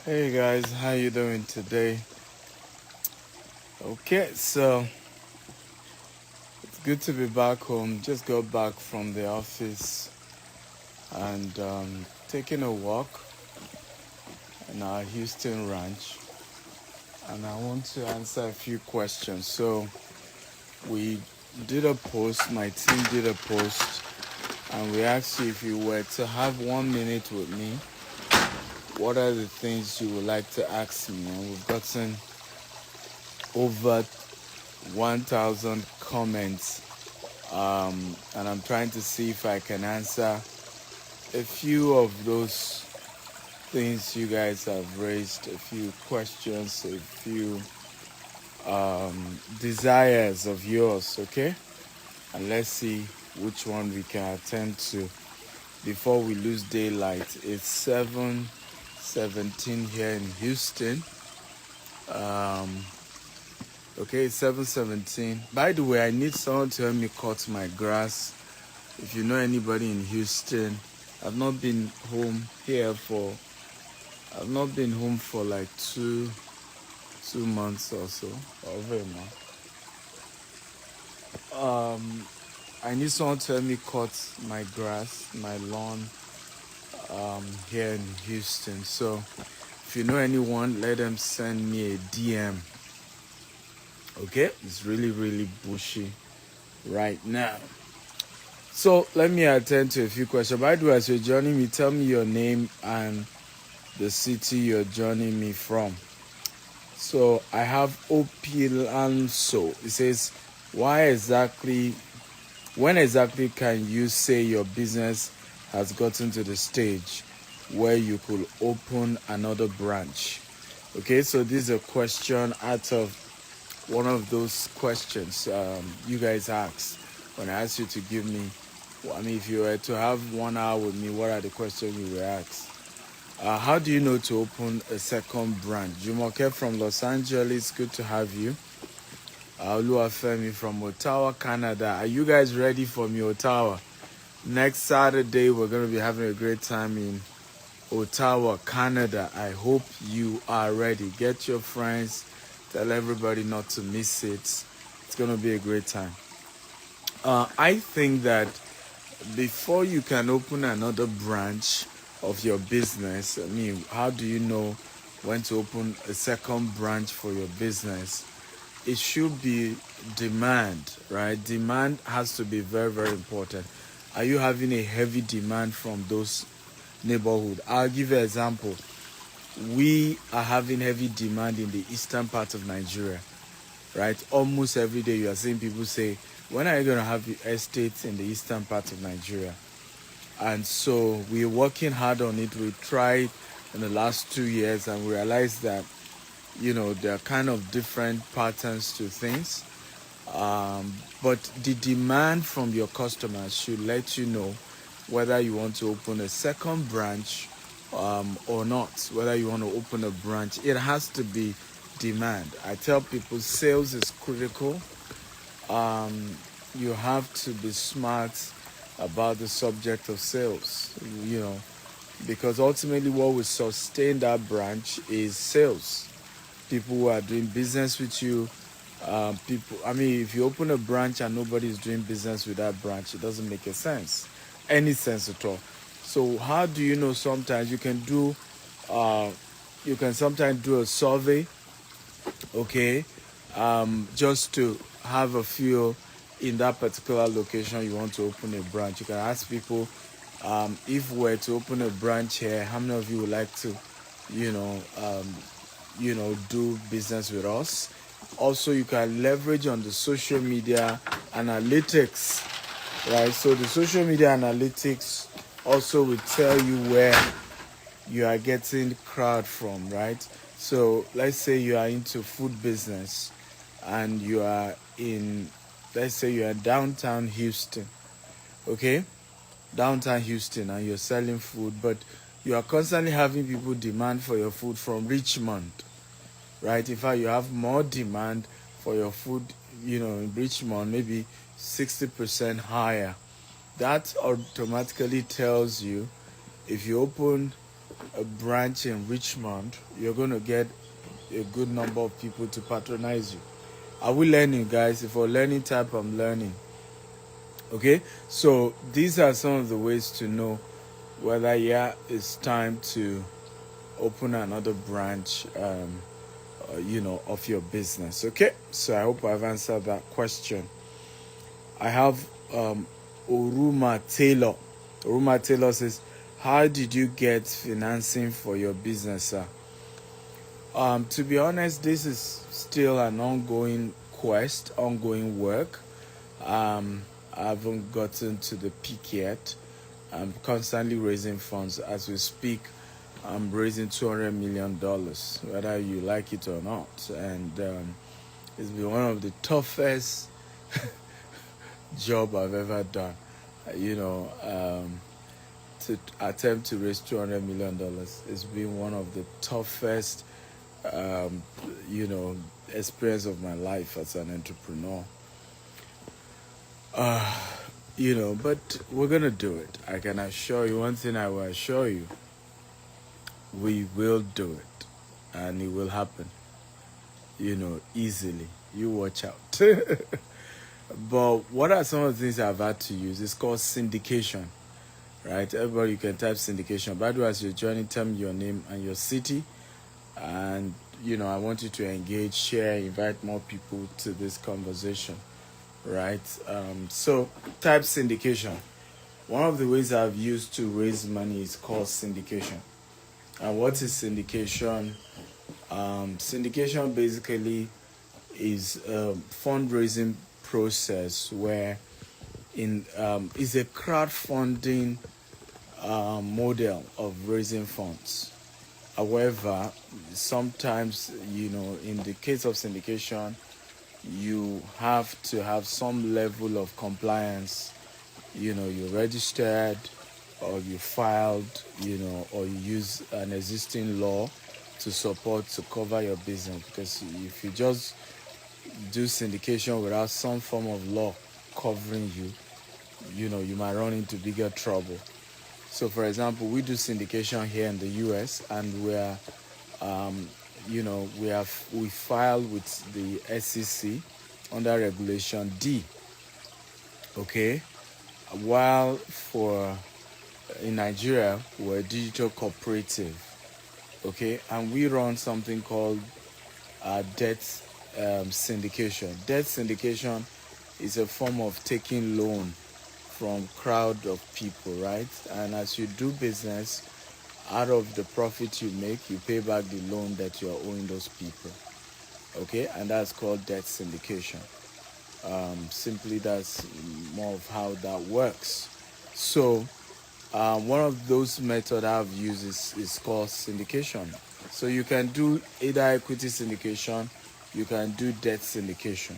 Hey guys, how you doing today? Okay, so it's good to be back home. Just got back from the office and taking a walk in our Houston ranch, and I want to answer a few questions. So we did a post, my team did a post, and we asked you if you were to have 1 minute with me, what are the things you would like to ask me? And we've gotten over 1,000 comments, and I'm trying to see if I can answer a few of those things you guys have raised, a few questions, a few desires of yours, okay? And let's see which one we can attend to before we lose daylight. It's 7:17 here in Houston. Okay, it's 7:17. By the way, I need someone to help me cut my grass. If you know anybody in Houston, I've not been home for like two months or so, or over a month. I need someone to help me cut my grass, my lawn, here in Houston. So if you know anyone, let them send me a DM. Okay, it's really bushy right now. So let me attend to a few questions. By the way, as you're joining me, tell me your name and the city you're joining me from. So I have Opilanso. It says, when exactly can you say your business has gotten to the stage where you could open another branch? Okay, so this is a question out of one of those questions you guys asked when I asked you to give me. If you were to have 1 hour with me, what are the questions you were asked? How do you know to open a second branch? Jumoke from Los Angeles, good to have you. Oluwafemi from Ottawa, Canada. Are you guys ready for me, Ottawa? Next Saturday, we're going to be having a great time in Ottawa, Canada. I hope you are ready. Get your friends. Tell everybody not to miss it. It's going to be a great time. I think that before you can open another branch of your business, how do you know when to open a second branch for your business? It should be demand, right? Demand has to be very important. Are you having a heavy demand from those neighborhood? I'll give you an example. We are having heavy demand in the eastern part of Nigeria, right? Almost every day you are seeing people say, when are you going to have estates in the eastern part of Nigeria? And so we're working hard on it. We tried in the last 2 years and realized that, there are kind of different patterns to things. But the demand from your customers should let you know whether you want to open a second branch or not, whether you want to open a branch. It has to be demand. I tell people sales is critical. You have to be smart about the subject of sales, because ultimately what will sustain that branch is sales. People who are doing business with you, if you open a branch and nobody is doing business with that branch, it doesn't make any sense at all. So how do you know? Sometimes you can sometimes do a survey, okay, just to have a feel in that particular location you want to open a branch. You can ask people, if we're to open a branch here, how many of you would like to, do business with us? Also, you can leverage on the social media analytics, right? So the social media analytics also will tell you where you are getting crowd from, right? So let's say you are into food business and you are let's say you are downtown Houston, okay? Downtown Houston, and you're selling food, but you are constantly having people demand for your food from Richmond, right? In fact, you have more demand for your food, in Richmond, maybe 60% higher. That automatically tells you if you open a branch in Richmond, you're going to get a good number of people to patronize you. Are we learning, guys? If we're learning type, I'm learning. Okay, so these are some of the ways to know whether it's time to open another branch, of your business. Okay, so I hope I've answered that question. I have Oruma Taylor. Oruma Taylor says, how did you get financing for your business, sir? To be honest, this is still an ongoing quest, ongoing work. I haven't gotten to the peak yet. I'm constantly raising funds. As we speak, I'm raising $200 million, whether you like it or not. And it's been one of the toughest job I've ever done. To attempt to raise $200 million. It's been one of the toughest, experience of my life as an entrepreneur. But we're going to do it. I can assure you, one thing I will assure you, we will do it. And it will happen, easily. You watch out. But what are some of the things I've had to use? It's called syndication, right? Everybody, you can type syndication. By the way, as you're joining, tell me your name and your city. And, I want you to engage, share, invite more people to this conversation, right? So type syndication. One of the ways I've used to raise money is called syndication. And what is syndication? Syndication basically is a fundraising process where is a crowdfunding model of raising funds. However, sometimes, in the case of syndication, you have to have some level of compliance. You're registered, or you filed, or you use an existing law to cover your business. Because if you just do syndication without some form of law covering you, you might run into bigger trouble. So, for example, we do syndication here in the U.S. and we filed with the SEC under Regulation D. Okay, while in Nigeria we're a digital cooperative. Okay, and we run something called debt syndication. Debt syndication is a form of taking loan from crowd of people, right? And as you do business, out of the profit you make, you pay back the loan that you are owing those people. Okay, and that's called debt syndication. Simply, that's more of how that works. So one of those methods I've used is called syndication. So you can do either equity syndication, you can do debt syndication.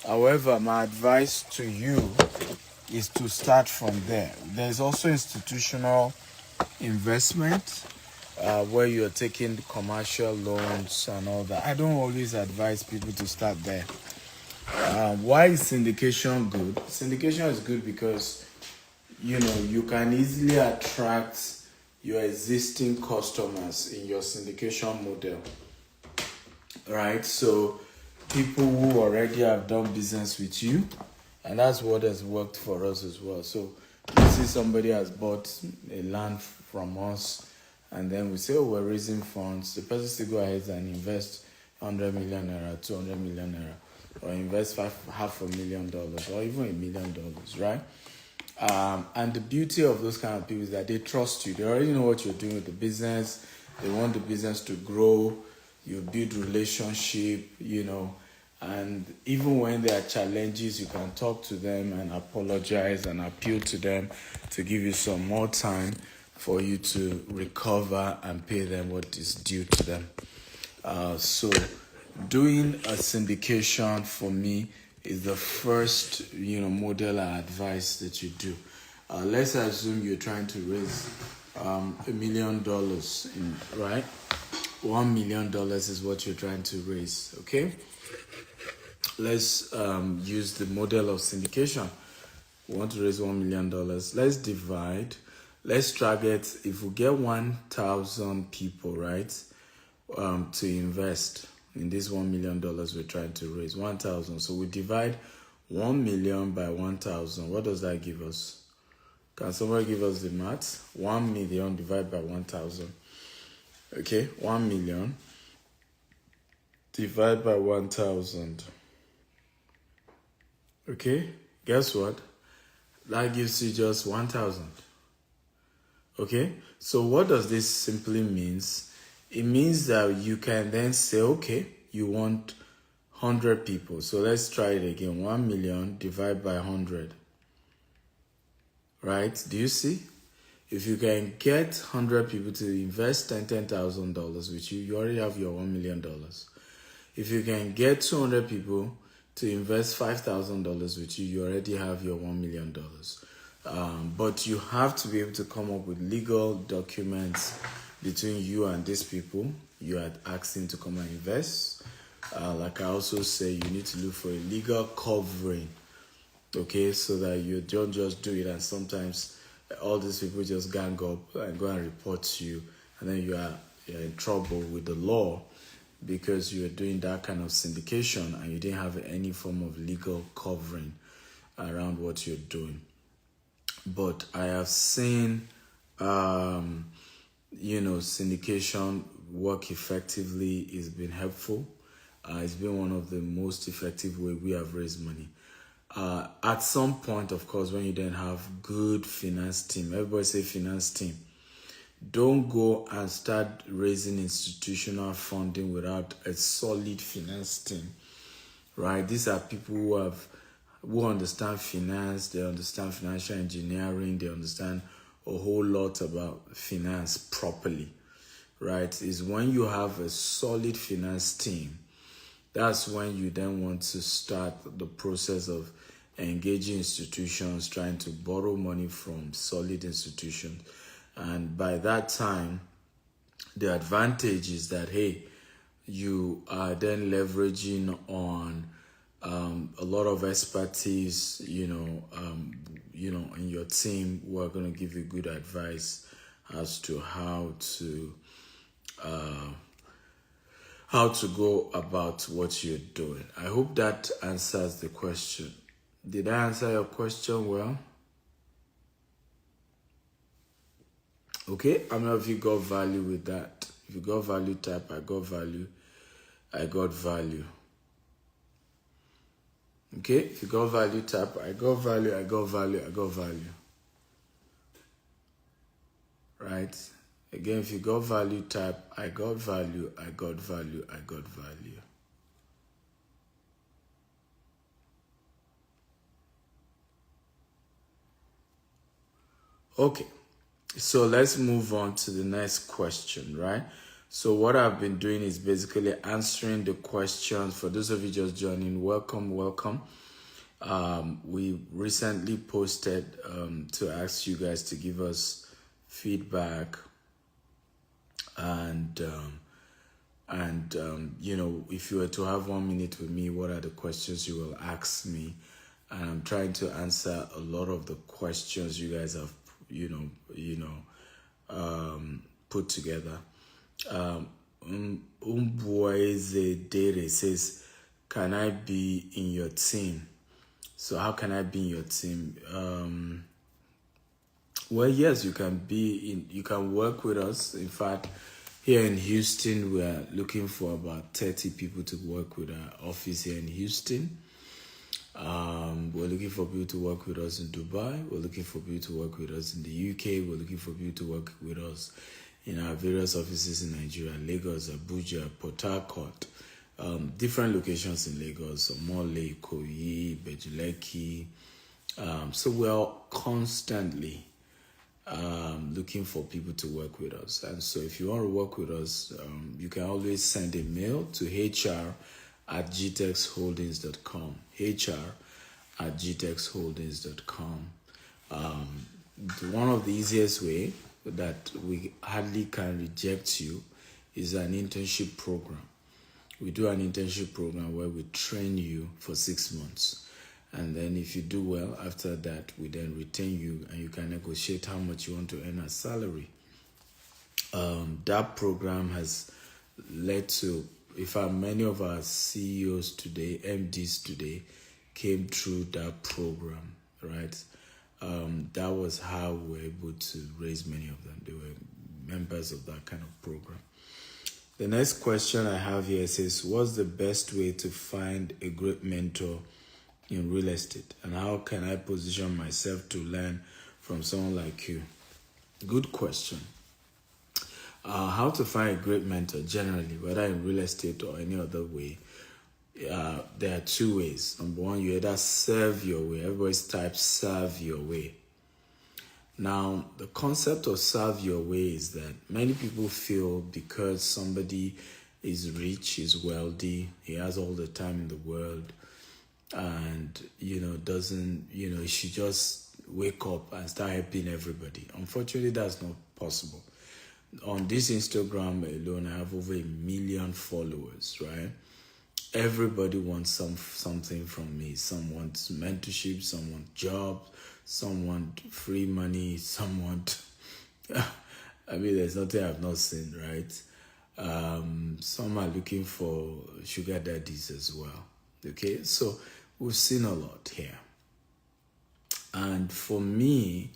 However, my advice to you is to start from there. There's also institutional investment where you're taking commercial loans and all that. I don't always advise people to start there. Why is syndication good? Syndication is good because you can easily attract your existing customers in your syndication model, right? So people who already have done business with you, and that's what has worked for us as well. So you see somebody has bought a land from us, and then we say, oh, we're raising funds. The person still go ahead and invest 100 million naira, 200 million naira, or invest $500,000 or even $1 million, right? And the beauty of those kind of people is that they trust you. They already know what you're doing with the business. They want the business to grow. You build relationship, and even when there are challenges, you can talk to them and apologize and appeal to them to give you some more time for you to recover and pay them what is due to them. So doing a syndication for me is the first, model I advise that you do. Let's assume you're trying to raise $1 million, right? $1 million is what you're trying to raise, okay? Let's use the model of syndication. We want to raise $1 million. Let's divide. let's target, if we get 1,000 people, right, to invest in this $1 million we're trying to raise, 1,000. So we divide 1 million by 1,000. What does that give us? Can somebody give us the math? 1 million divided by 1,000. Okay, 1 million divided by 1,000. Okay, guess what? That gives you just 1,000. Okay, so what does this simply means? It means that you can then say, okay, you want 100 people. So let's try it again. 1 million divided by 100. Right? Do you see? If you can get 100 people to invest $10,000 with you, you already have your $1 million. If you can get 200 people to invest $5,000 with you, you already have your $1 million. But you have to be able to come up with legal documents between you and these people you are asking to come and invest. Like I also say, you need to look for a legal covering, okay, so that you don't just do it and sometimes all these people just gang up and go and report to you, and then you're in trouble with the law because you're doing that kind of syndication and you didn't have any form of legal covering around what you're doing. But I have seen, syndication work effectively. It's been helpful. It's been one of the most effective way we have raised money. At some point, of course, when you don't have good finance team, everybody say finance team, don't go and start raising institutional funding without a solid finance team, right? These are people who understand finance, they understand financial engineering, they understand a whole lot about finance properly, right? Is when you have a solid finance team, that's when you then want to start the process of engaging institutions, trying to borrow money from solid institutions. And by that time, the advantage is that, hey, you are then leveraging on a lot of expertise, in your team who are going to give you good advice as to how to go about what you're doing. I hope that answers the question. Did I answer your question well? Okay, how many of you got value with that? If you got value, type I got value. I got value. Okay, if you got value, type I got value, I got value, I got value. Right? Again, if you got value, type I got value, I got value, I got value. Okay, so let's move on to the next question, right? So what I've been doing is basically answering the questions. For those of you just joining, welcome. We recently posted to ask you guys to give us feedback and if you were to have 1 minute with me, what are the questions you will ask me? And I'm trying to answer a lot of the questions you guys have put together. Umbueze Dere says, can I be in your team? So how can I be in your team? Well, yes, you can you can work with us. In fact, here in Houston, we are looking for about 30 people to work with our office here in Houston. We're looking for people to work with us in Dubai. We're looking for people to work with us in the UK. We're looking for people to work with us in our various offices in Nigeria, Lagos, Abuja, Port Harcourt, different locations in Lagos, Omole, Ikoyi, Bejuleki. So we're constantly looking for people to work with us. And so if you want to work with us, you can always send a mail to hr@gtexholdings.com. hr@gtexholdings.com. One of the easiest way that we hardly can reject you is an internship program. We do an internship program where we train you for 6 months. And then if you do well, after that, we then retain you and you can negotiate how much you want to earn as salary. That program has led to, in fact, many of our CEOs today, MDs today, came through that program, right? That was how we were able to raise many of them. They were members of that kind of program. The next question I have here says, what's the best way to find a great mentor in real estate? And how can I position myself to learn from someone like you? Good question. How to find a great mentor generally, whether in real estate or any other way. There are two ways. Number one, you either serve your way. Everybody's types serve your way. Now, the concept of serve your way is that many people feel because somebody is rich, is wealthy, he has all the time in the world, and, doesn't, he should just wake up and start helping everybody. Unfortunately, that's not possible. On this Instagram alone, I have over 1 million followers, right? Everybody wants something from me. Some want mentorship, some want jobs, some want free money, some want... there's nothing I've not seen, right? Some are looking for sugar daddies as well, okay? So we've seen a lot here. And for me,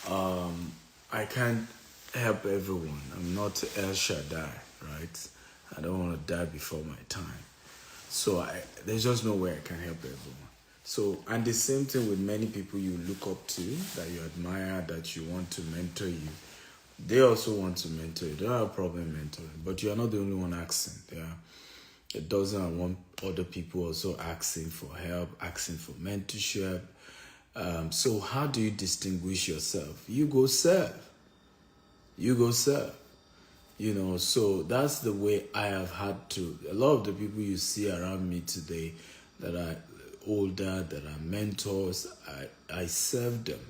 I can't help everyone. I'm not El Shaddai, right? I don't want to die before my time. So there's just no way I can help everyone. So, and the same thing with many people you look up to, that you admire, that you want to mentor you. They also want to mentor you. They don't have a problem mentoring, but you're not the only one asking. There are a dozen and one other people also asking for help, asking for mentorship. So how do you distinguish yourself? You go serve. So that's the way I have had to. A lot of the people you see around me today that are older, that are mentors, I serve them.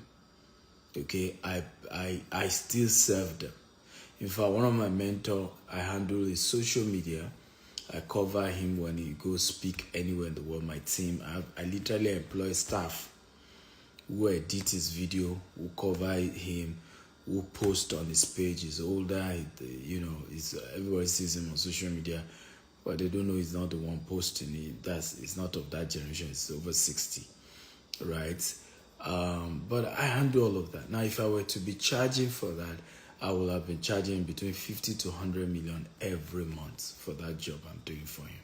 Okay, I still serve them. In fact, one of my mentors, I handle his social media. I cover him when he goes speak anywhere in the world. My team, I literally employ staff who edit his video, who cover him, who post on his page. He's older, everybody sees him on social media, but they don't know he's not the one posting it. It's not of that generation. It's over 60, right? But I handle all of that. Now, if I were to be charging for that, I would have been charging between 50 to 100 million every month for that job I'm doing for him.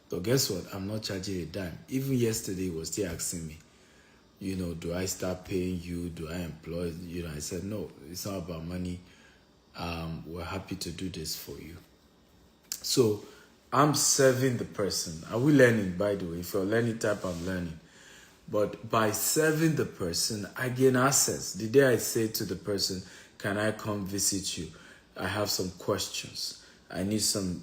But guess what? I'm not charging a dime. Even yesterday, he was still asking me, do I start paying you? Do I employ? I said, no, it's not about money. We're happy to do this for you. So I'm serving the person. Are we learning, by the way? If you're learning type, I'm learning. But by serving the person, I gain access. The day I say to the person, can I come visit you? I have some questions. I need some,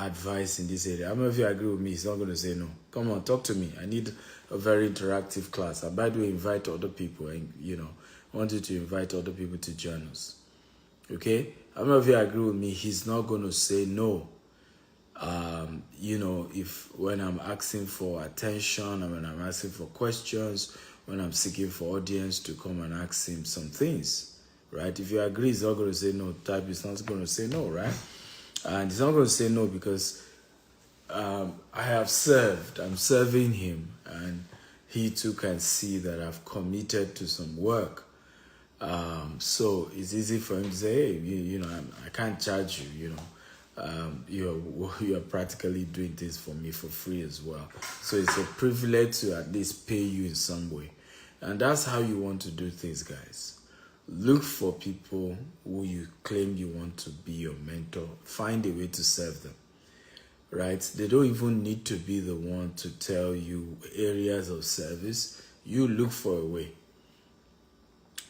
advice in this area. How many of you agree with me? He's not going to say no. Come on, talk to me. I need a very interactive class. And by the way, invite other people. And, I want you to invite other people to join us. Okay? How many of you agree with me? He's not going to say no. If when I'm asking for attention, and when I'm asking for questions, when I'm seeking for audience to come and ask him some things, right? If you agree, he's not going to say no. Type is not going to say no, right? And he's not going to say no because I have served. I'm serving him, and he too can see that I've committed to some work. So it's easy for him to say, hey, I can't charge you. You're practically doing this for me for free as well. So it's a privilege to at least pay you in some way, and that's how you want to do things, guys. Look for people who you claim you want to be your mentor. Find a way to serve them, right? They don't even need to be the one to tell you areas of service. You look for a way,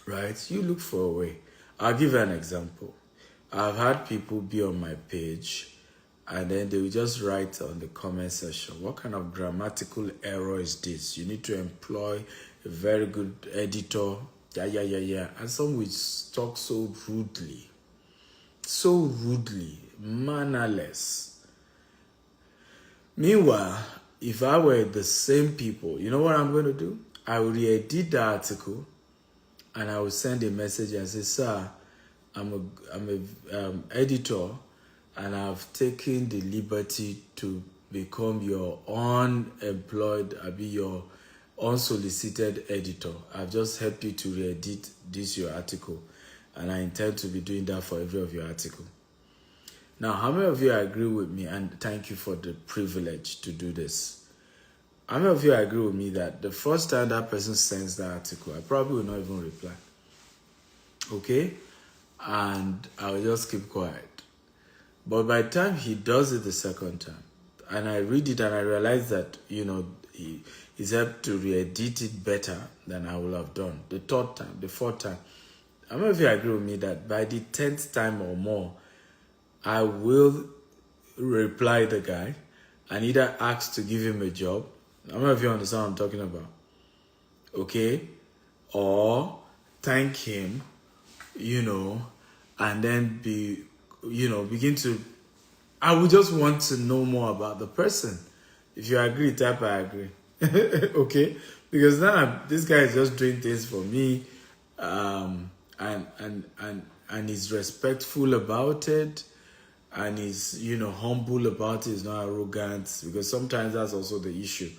right? You look for a way. I'll give you an example. I've had people be on my page, and then they will just write on the comment section, what kind of grammatical error is this? You need to employ a very good editor. Yeah. And some will talk so rudely, mannerless. Meanwhile, if I were the same people, you know what I'm going to do? I will re-edit the article and I will send a message and say, sir, I'm a editor and I've taken the liberty to become your unemployed, I'll be your unsolicited editor. I've just helped you to re-edit this your article, and I intend to be doing that for every of your article. Now, how many of you agree with me? And thank you for the privilege to do this. How many of you agree with me that the first time that person sends that article, I probably will not even reply. Okay? And I'll just keep quiet. But by the time he does it the second time, and I read it and I realize that, he's helped to re-edit it better than I would have done. The third time, the fourth time. How many of you agree with me that by the 10th time or more, I will reply the guy and either ask to give him a job. How many of you understand what I'm talking about? Okay? Or thank him, and then begin to, I would just want to know more about the person. If you agree, type I agree. Okay? Because now this guy is just doing things for me, and he's respectful about it, and he's humble about it. He's not arrogant, because sometimes that's also the issue.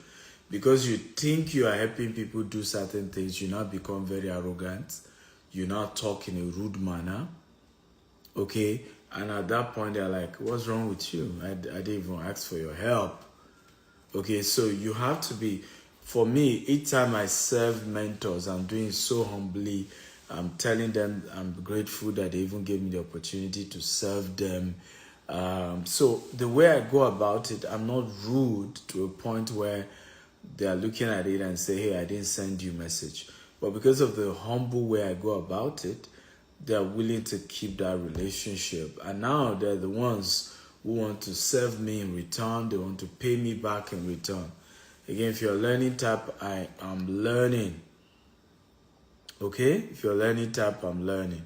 Because you think you are helping people do certain things, you now become very arrogant. You now talk in a rude manner. Okay? And at that point, they're like, what's wrong with you? I didn't even ask for your help. Okay, so you have to be, for me, each time I serve mentors, I'm doing it so humbly. I'm telling them I'm grateful that they even gave me the opportunity to serve them. So the way I go about it, I'm not rude to a point where they're looking at it and say, hey, I didn't send you a message. But because of the humble way I go about it, they're willing to keep that relationship. And now they're the ones who want to serve me in return. They want to pay me back in return. Again, if you're learning type, I am learning. Okay? If you're learning type, I'm learning.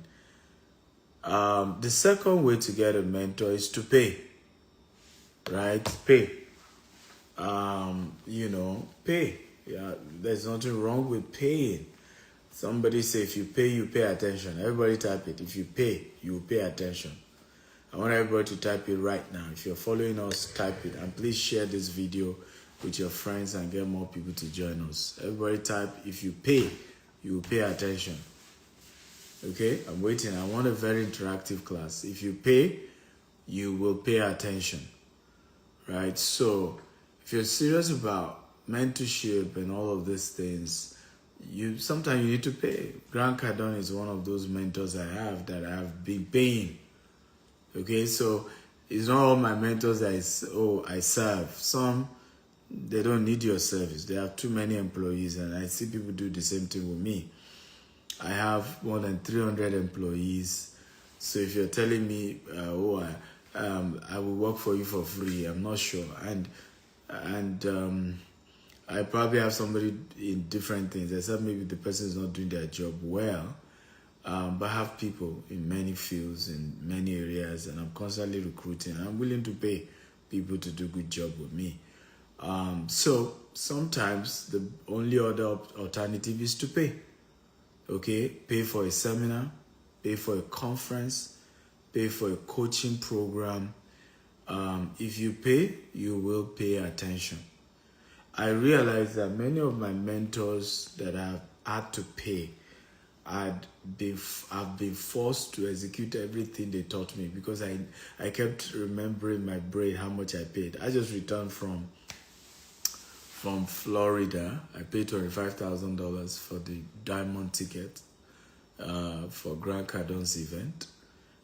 The second way to get a mentor is to pay. Right? Pay. Pay. Yeah, there's nothing wrong with paying. Somebody say, if you pay, you pay attention. Everybody type it. If you pay, you pay attention. I want everybody to type it right now. If you're following us, type it. And please share this video with your friends and get more people to join us. Everybody type, if you pay, you pay attention. Okay? I'm waiting. I want a very interactive class. If you pay, you will pay attention. Right? So, if you're serious about mentorship and all of these things, sometimes you need to pay. Grant Cardone is one of those mentors I have that I have been paying. Okay, so it's not all my mentors that I serve. Some, they don't need your service. They have too many employees, and I see people do the same thing with me. I have more than 300 employees. So if you're telling me, I will work for you for free, I'm not sure. And I probably have somebody in different things, except maybe the person is not doing their job well. But I have people in many fields, in many areas, and I'm constantly recruiting. I'm willing to pay people to do a good job with me. So sometimes the only other alternative is to pay. Okay, pay for a seminar, pay for a conference, pay for a coaching program. If you pay, you will pay attention. I realized that many of my mentors that I've had to pay, I've been forced to execute everything they taught me, because I kept remembering my brain how much I paid. I just returned from Florida. I paid $25,000 for the diamond ticket for Grant Cardone's event.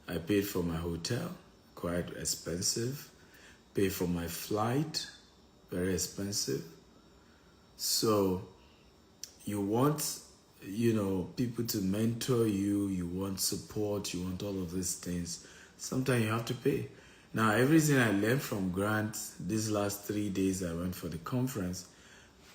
I paid for my hotel, quite expensive. Paid for my flight, very expensive. So you want, people to mentor you, you want support, you want all of these things. Sometimes you have to pay. Now, everything I learned from Grant these last 3 days I went for the conference,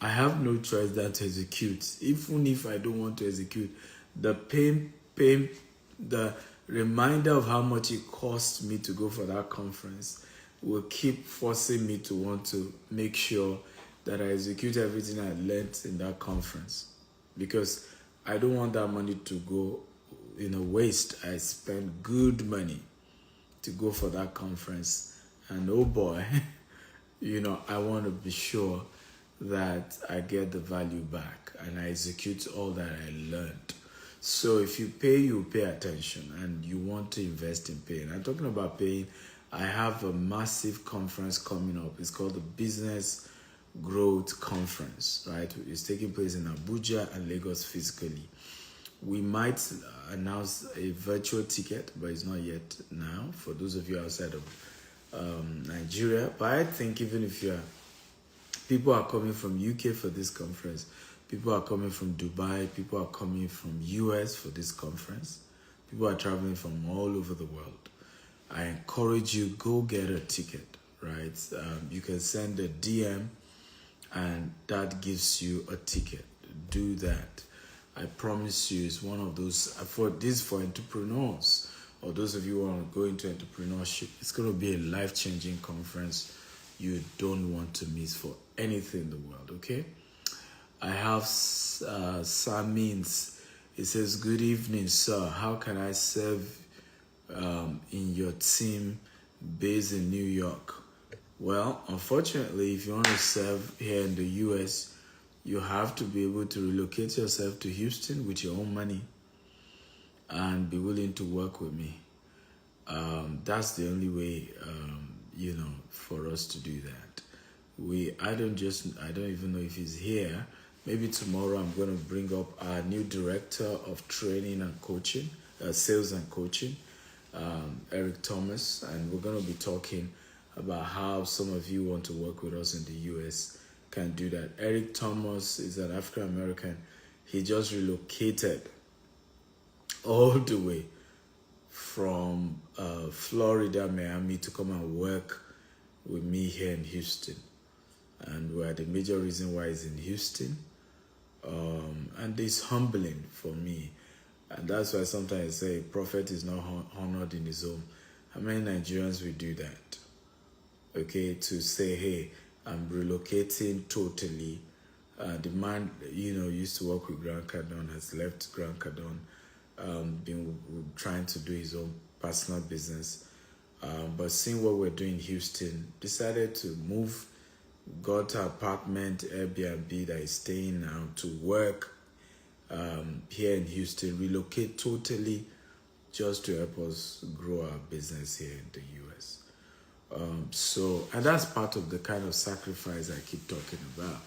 I have no choice than to execute. Even if I don't want to execute, the pain, the reminder of how much it cost me to go for that conference will keep forcing me to want to make sure that I execute everything I learned in that conference, because I don't want that money to go waste. I spent good money to go for that conference, and oh boy, I want to be sure that I get the value back and I execute all that I learned. So if you pay, you pay attention, and you want to invest in paying. I'm talking about paying. I have a massive conference coming up. It's called the Business Growth Conference, right? It's taking place in Abuja and Lagos physically. We might announce a virtual ticket, but it's not yet now for those of you outside of Nigeria. But I think even if people are coming from UK for this conference, people are coming from Dubai, people are coming from US for this conference, people are traveling from all over the world. I encourage you, go get a ticket, right? You can send a DM and that gives you a ticket. Do that. I promise you, it's one of those, for entrepreneurs, or those of you who want to go into entrepreneurship. It's going to be a life-changing conference you don't want to miss for anything in the world, okay? I have Samins. It says, good evening, sir. How can I serve in your team based in New York? Well, unfortunately, if you want to serve here in the US, you have to be able to relocate yourself to Houston with your own money and be willing to work with me. That's the only way, for us to do that. I don't even know if he's here. Maybe tomorrow I'm going to bring up our new director of training and coaching, sales and coaching, Eric Thomas, and we're going to be talking about how some of you want to work with us in the US can do that. Eric Thomas is an African American. He just relocated all the way from Florida, Miami, to come and work with me here in Houston. And we're the major reason why he's in Houston. And it's humbling for me. And that's why sometimes I say, prophet is not honored in his home. How many Nigerians will do that? Okay, to say, hey, I'm relocating totally. The man, used to work with Grant Cardone, has left Grant Cardone, been trying to do his own personal business. But seeing what we're doing in Houston, decided to move, got an apartment, Airbnb that is staying now, to work here in Houston, relocate totally just to help us grow our business here in the US. And that's part of the kind of sacrifice I keep talking about.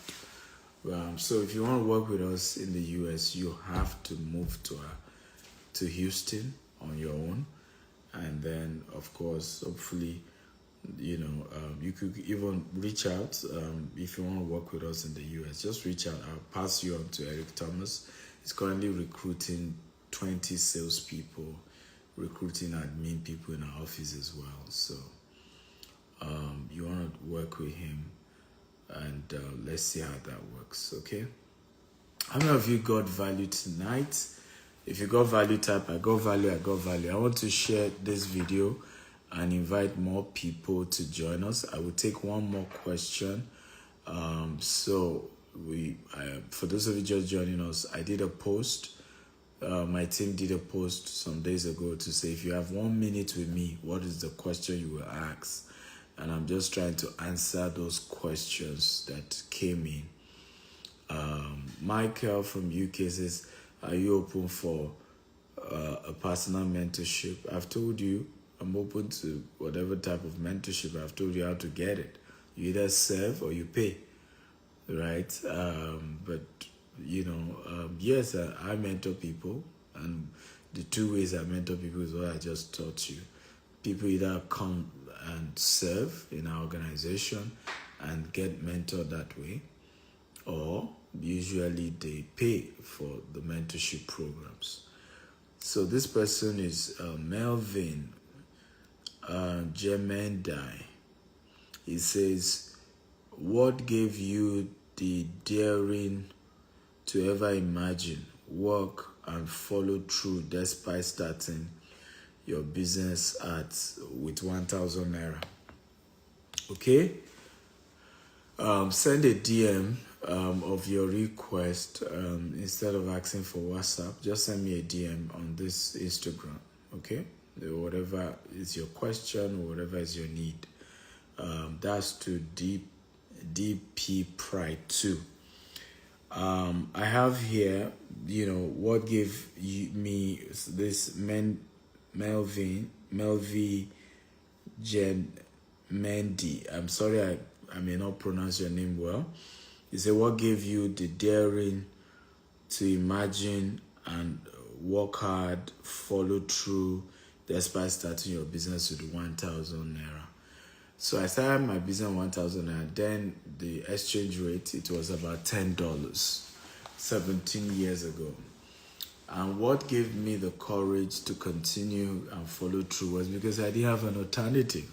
So if you want to work with us in the US, you have to move to Houston on your own. And then, of course, hopefully, you could even reach out if you want to work with us in the US. Just reach out. I'll pass you on to Eric Thomas. He's currently recruiting 20 salespeople, recruiting admin people in our office as well. So you want to work with him, and let's see how that works, okay? How many of you got value tonight? If you got value, type I got value, I got value. I want to share this video and invite more people to join us. I will take one more question. For those of you just joining us, I did a post. My team did a post some days ago to say, if you have 1 minute with me, what is the question you will ask? And I'm just trying to answer those questions that came in. Michael from UK says, are you open for a personal mentorship? I've told you I'm open to whatever type of mentorship. I've told you how to get it. You either serve or you pay, right? Yes, I mentor people, and the two ways I mentor people is what I just taught you. People either come and serve in our organization and get mentored that way, or usually they pay for the mentorship programs. So this person is Melvin Gemendai. He says, what gave you the daring to ever imagine, work, and follow through despite starting your business with 1,000 naira? Okay. Send a DM of your request instead of asking for WhatsApp. Just send me a DM on this Instagram, okay? Whatever is your question or whatever is your need. That's to DP Pride 2. I have here, what gave me this Melvi Jen Mendy. I'm sorry I may not pronounce your name well. He said, what gave you the daring to imagine and work hard, follow through, despite starting your business with 1,000 naira? So I started my business 1,000 naira. Then the exchange rate, it was about $10, 17 years ago. And what gave me the courage to continue and follow through was because I didn't have an alternative.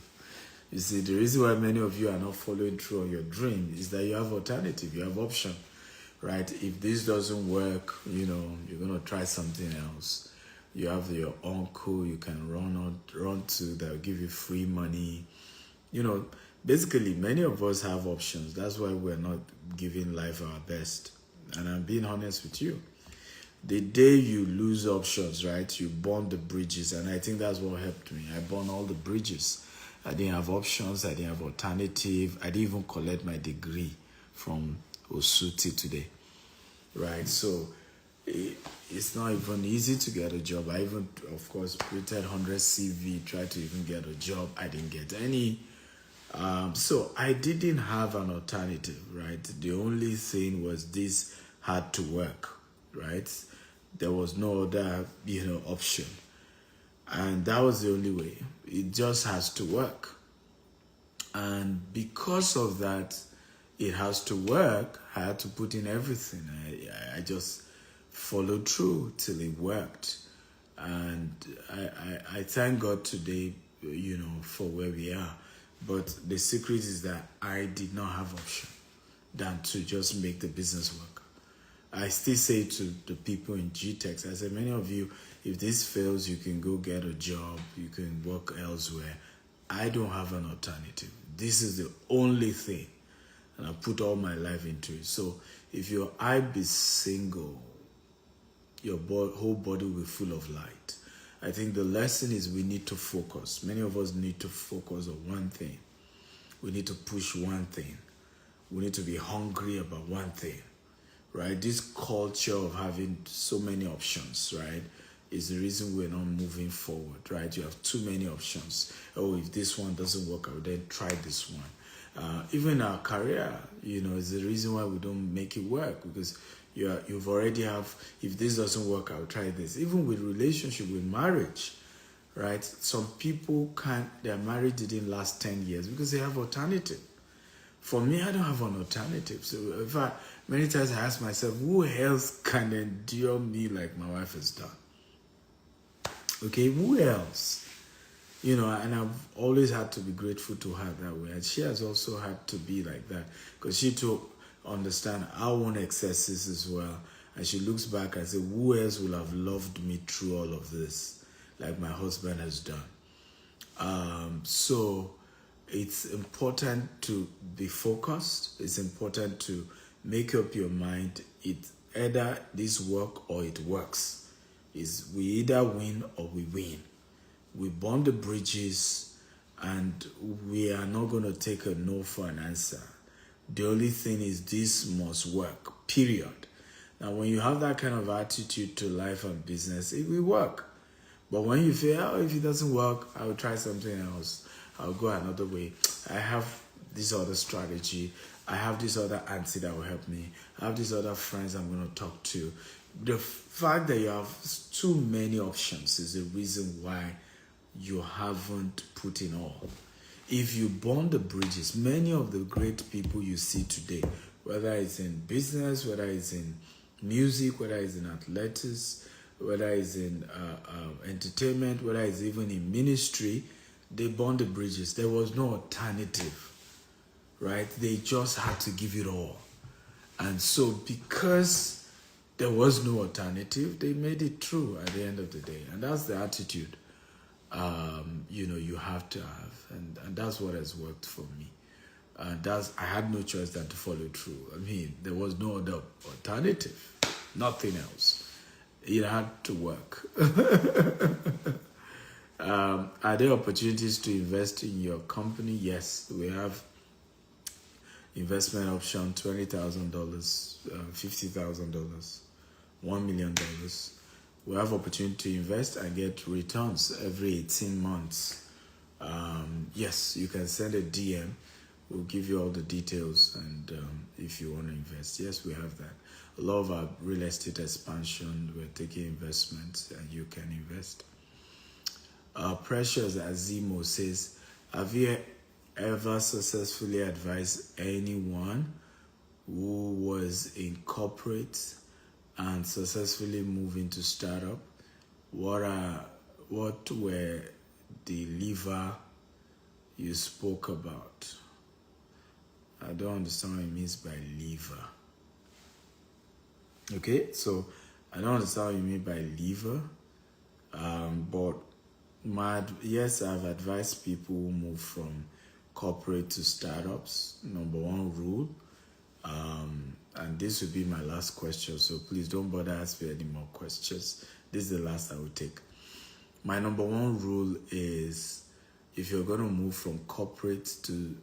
You see, the reason why many of you are not following through on your dream is that you have alternative, you have option, right? If this doesn't work, you're going to try something else. You have your uncle you can run to that will give you free money. Basically, many of us have options. That's why we're not giving life our best. And I'm being honest with you. The day you lose options, right, you burn the bridges. And I think that's what helped me. I burned all the bridges. I didn't have options. I didn't have alternative. I didn't even collect my degree from Osuti today, right? So it's not even easy to get a job. I even, of course, printed 100 CV, tried to even get a job. I didn't get any. So I didn't have an alternative, right? The only thing was this had to work, right? There was no other, option. And that was the only way. It just has to work. And because of that, it has to work. I had to put in everything. I just followed through till it worked. And I thank God today, for where we are. But the secret is that I did not have option than to just make the business work. I still say to the people in GTEX, I say, many of you, if this fails, you can go get a job, you can work elsewhere. I don't have an alternative. This is the only thing. And I put all my life into it. So if your eye be single, your whole body will be full of light. I think the lesson is we need to focus. Many of us need to focus on one thing. We need to push one thing. We need to be hungry about one thing. Right? This culture of having so many options, right, is the reason we're not moving forward, right? You have too many options. Oh, if this one doesn't work, I will then try this one. Even our career, is the reason why we don't make it work, because you've already have, if this doesn't work, I'll try this. Even with relationship, with marriage, right? Some people their marriage didn't last 10 years because they have alternative. For me, I don't have an alternative. So in fact, many times I ask myself, who else can endure me like my wife has done? Okay, who else? And I've always had to be grateful to her that way. And she has also had to be like that, because she too understand our own excesses as well. And she looks back and says, who else will have loved me through all of this like my husband has done? So it's important to be focused. It's important to make up your mind. It's either this work or it works. We either win or we win. We burn the bridges, and we are not going to take a no for an answer. The only thing is this must work, period. Now, when you have that kind of attitude to life and business, it will work. But when you feel, if it doesn't work, I will try something else. I'll go another way. I have this other strategy. I have this other auntie that will help me. I have these other friends I'm going to talk to. The fact that you have too many options is the reason why you haven't put in all. If you burn the bridges, many of the great people you see today, whether it's in business, whether it's in music, whether it's in athletics, whether it's in entertainment, whether it's even in ministry, they burned the bridges. There was no alternative, right? They just had to give it all. And so because there was no alternative, they made it true at the end of the day. And that's the attitude, you have to have. And that's what has worked for me. I had no choice than to follow through. I mean, there was no other alternative, nothing else. It had to work. Are there opportunities to invest in your company? Yes, we have investment option: $20,000, $50,000, $1 million. We have opportunity to invest and get returns every 18 months. Yes, you can send a DM. We'll give you all the details, and if you want to invest, yes, we have that. A lot of our real estate expansion, we're taking investments, and you can invest. Precious Azimo says, have you ever successfully advised anyone who was in corporate and successfully moved into startup? What were the lever you spoke about? I don't understand what it means by lever. Okay, so I don't understand what you mean by lever. But yes, I've advised people who move from corporate to startups. Number one rule, and this will be my last question, so please don't bother asking me any more questions. This is the last I will take. My number one rule is, if you're going to move from corporate to,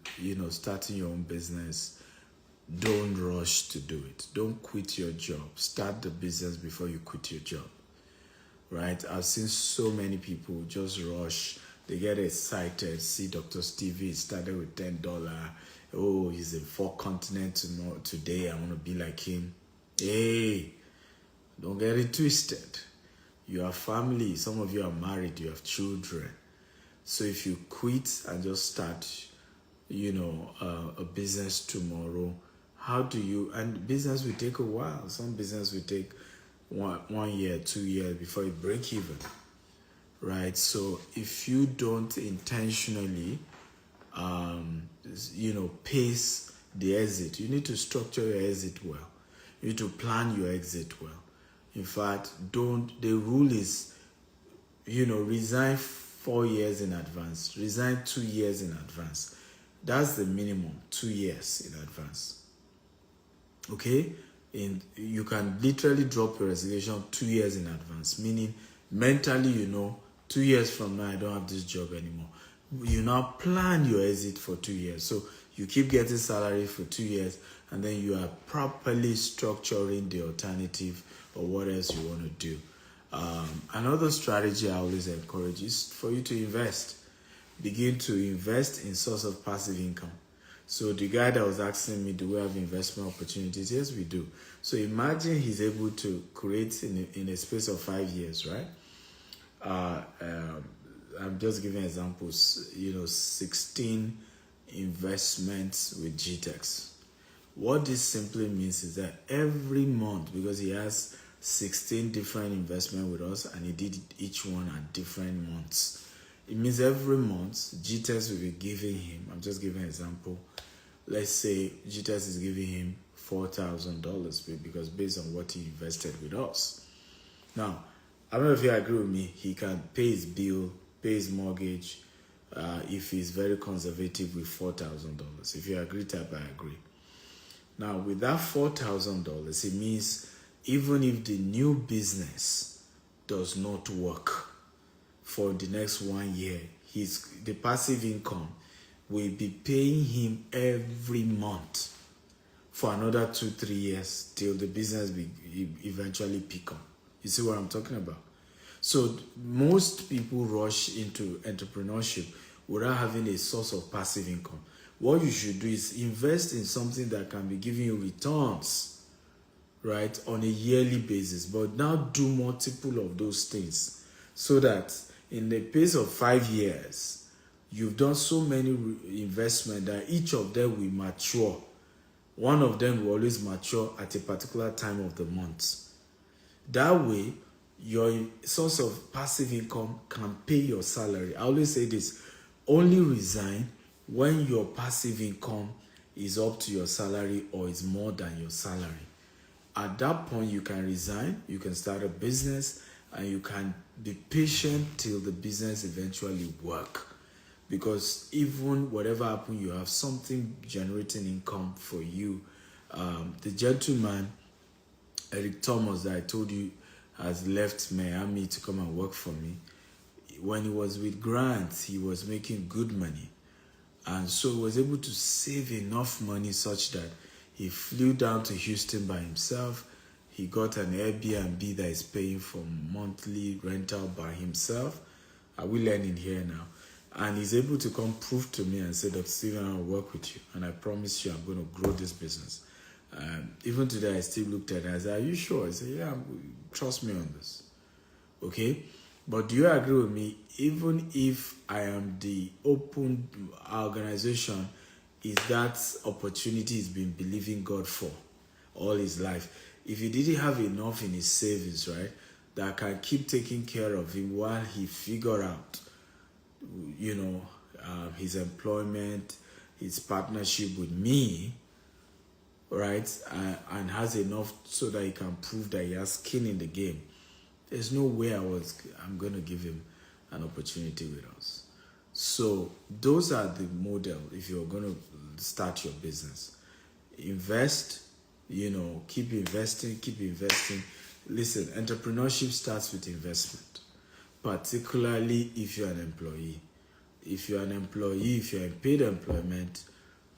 starting your own business, don't rush to do it. Don't quit your job. Start the business before you quit your job. Right? I've seen so many people just rush. They get excited. See Dr. Stevie started with $10. Oh, he's in 4 continents today. I want to be like him. Hey, don't get it twisted. You have family. Some of you are married. You have children. So if you quit and just start, a business tomorrow, how do you? And business will take a while. Some business will take 1 year, 2 years before you break even, right? So if you don't intentionally, pace the exit, you need to structure your exit well. You need to plan your exit well. In fact, the rule is, resign 4 years in advance, resign 2 years in advance. That's the minimum, 2 years in advance. Okay? And you can literally drop your resignation 2 years in advance, meaning mentally, 2 years from now, I don't have this job anymore. You now plan your exit for 2 years. So you keep getting salary for 2 years, and then you are properly structuring the alternative or what else you want to do. Another strategy I always encourage is for you to invest. Begin to invest in source of passive income. So the guy that was asking me, do we have investment opportunities? Yes, we do. So imagine he's able to create in a space of 5 years, right? I'm just giving examples, 16 investments with GTEx. What this simply means is that every month, because he has 16 different investments with us and he did each one at different months, it means every month GTEx will be giving him, I'm just giving an example, let's say GTEx is giving him $4,000 because based on what he invested with us. Now, I don't know if you agree with me, he can pay his bill, pay his mortgage, if he's very conservative with $4,000. If you agree, type I agree. Now, with that $4,000, it means even if the new business does not work for the next 1 year, the passive income will be paying him every month for another 2-3 years till the business eventually pick up. You see what I'm talking about? So most people rush into entrepreneurship without having a source of passive income. What you should do is invest in something that can be giving you returns, right, on a yearly basis. But now do multiple of those things so that in the pace of 5 years, you've done so many investments that each of them will mature. One of them will always mature at a particular time of the month. That way, your source of passive income can pay your salary. I always say this, only resign when your passive income is up to your salary or is more than your salary. At that point, you can resign, you can start a business, and you can be patient till the business eventually work. because even whatever happens, you have something generating income for you. The gentleman, Eric Thomas, that I told you has left Miami to come and work for me. When he was with Grant, he was making good money. And so he was able to save enough money such that he flew down to Houston by himself. He got an Airbnb that is paying for monthly rental by himself. Are we learning here now? And he's able to come prove to me and say, Dr. Stephen, I'll work with you. And I promise you I'm going to grow this business. Even today, I still looked at it and I said, are you sure? I said, yeah, trust me on this. Okay? But do you agree with me? Even if I am the open organization, is that opportunity he's been believing God for all his life. If he didn't have enough in his savings, right, that can keep taking care of him while he figure out, his employment, his partnership with me, right, and has enough so that he can prove that he has skin in the game, there's no way I'm going to give him an opportunity with us. So those are the model if you're going to start your business. Invest, keep investing. Listen, entrepreneurship starts with investment, particularly if you're an employee. If you're an employee, if you're in paid employment,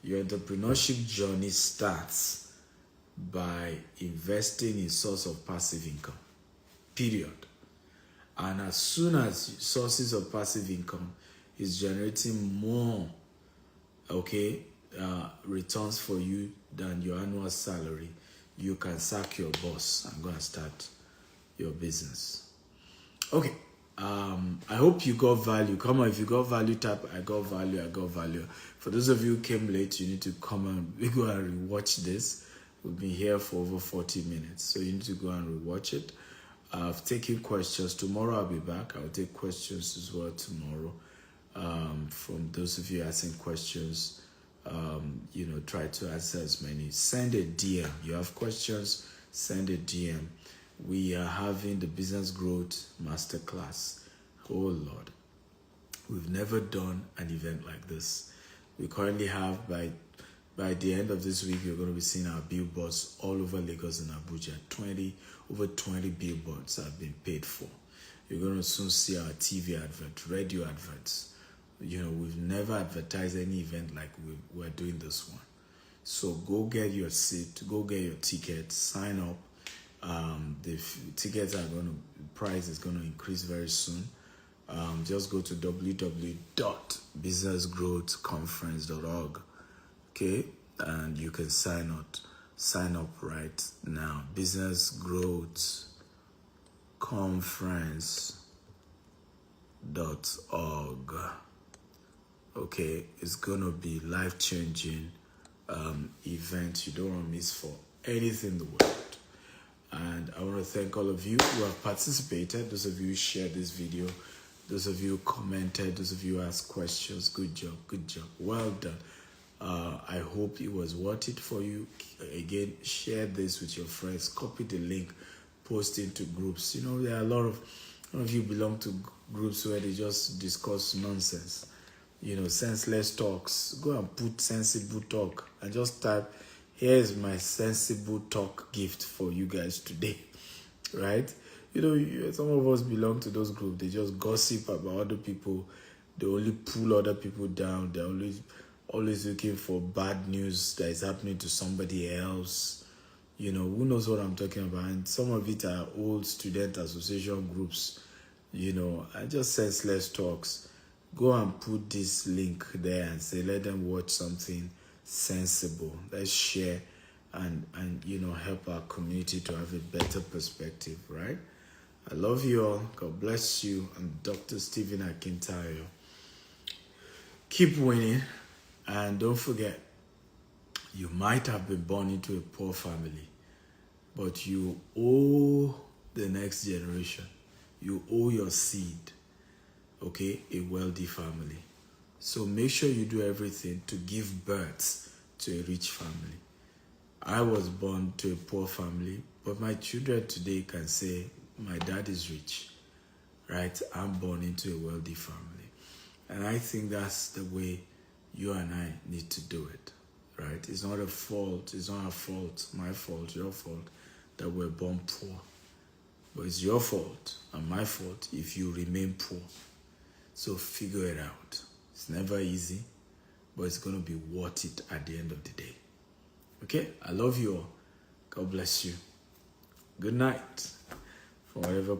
your entrepreneurship journey starts by investing in source of passive income, period. And as soon as sources of passive income is generating more, returns for you than your annual salary, you can sack your boss and go and start your business. Okay. I hope you got value. Come on, if you got value, tap I got value. For those of you who came late, you need to come and go and rewatch this. We've been here for over 40 minutes, so you need to go and rewatch it. I've taken questions. Tomorrow I'll be back. I'll take questions as well tomorrow. From those of you asking questions, try to answer as many. Send a DM. You have questions, send a DM. We are having the Business Growth Masterclass. Oh Lord, we've never done an event like this. We currently have, by the end of this week, you're going to be seeing our billboards all over Lagos and Abuja. Over 20 billboards have been paid for. You're going to soon see our TV adverts, radio adverts. We've never advertised any event like we're doing this one. So go get your seat, go get your ticket, sign up. The tickets price is going to increase very soon. Just go to www.businessgrowthconference.org, okay, and you can sign up right now. businessgrowthconference.org. Okay, it's going to be life-changing event you don't want to miss for anything in the world. And I want to thank all of you who have participated, those of you who shared this video, those of you who commented, those of you who asked questions. Good job. Well done. I hope it was worth it for you. Again, share this with your friends. Copy the link, post into groups. There are a lot of you belong to groups where they just discuss nonsense. Senseless talks. Go and put sensible talk and just type, here's my sensible talk gift for you guys today, right? Some of us belong to those groups. They just gossip about other people. They only pull other people down. They're always looking for bad news that is happening to somebody else. Who knows what I'm talking about? And some of it are old student association groups, and just senseless talks. Go and put this link there and say, let them watch something sensible. Let's share and help our community to have a better perspective, right? I love you all. God bless you. I'm Dr. Stephen Akintayo. Keep winning, and don't forget, you might have been born into a poor family, but you owe the next generation. You owe your seed, okay, a wealthy family. So make sure you do everything to give birth to a rich family. I was born to a poor family, but my children today can say, my dad is rich, right? I'm born into a wealthy family. And I think that's the way you and I need to do it, right? It's not a fault. It's not our fault, my fault, your fault that we're born poor. But it's your fault and my fault if you remain poor. So figure it out. It's never easy, but it's going to be worth it at the end of the day. Okay? I love you all. God bless you. Good night. For whatever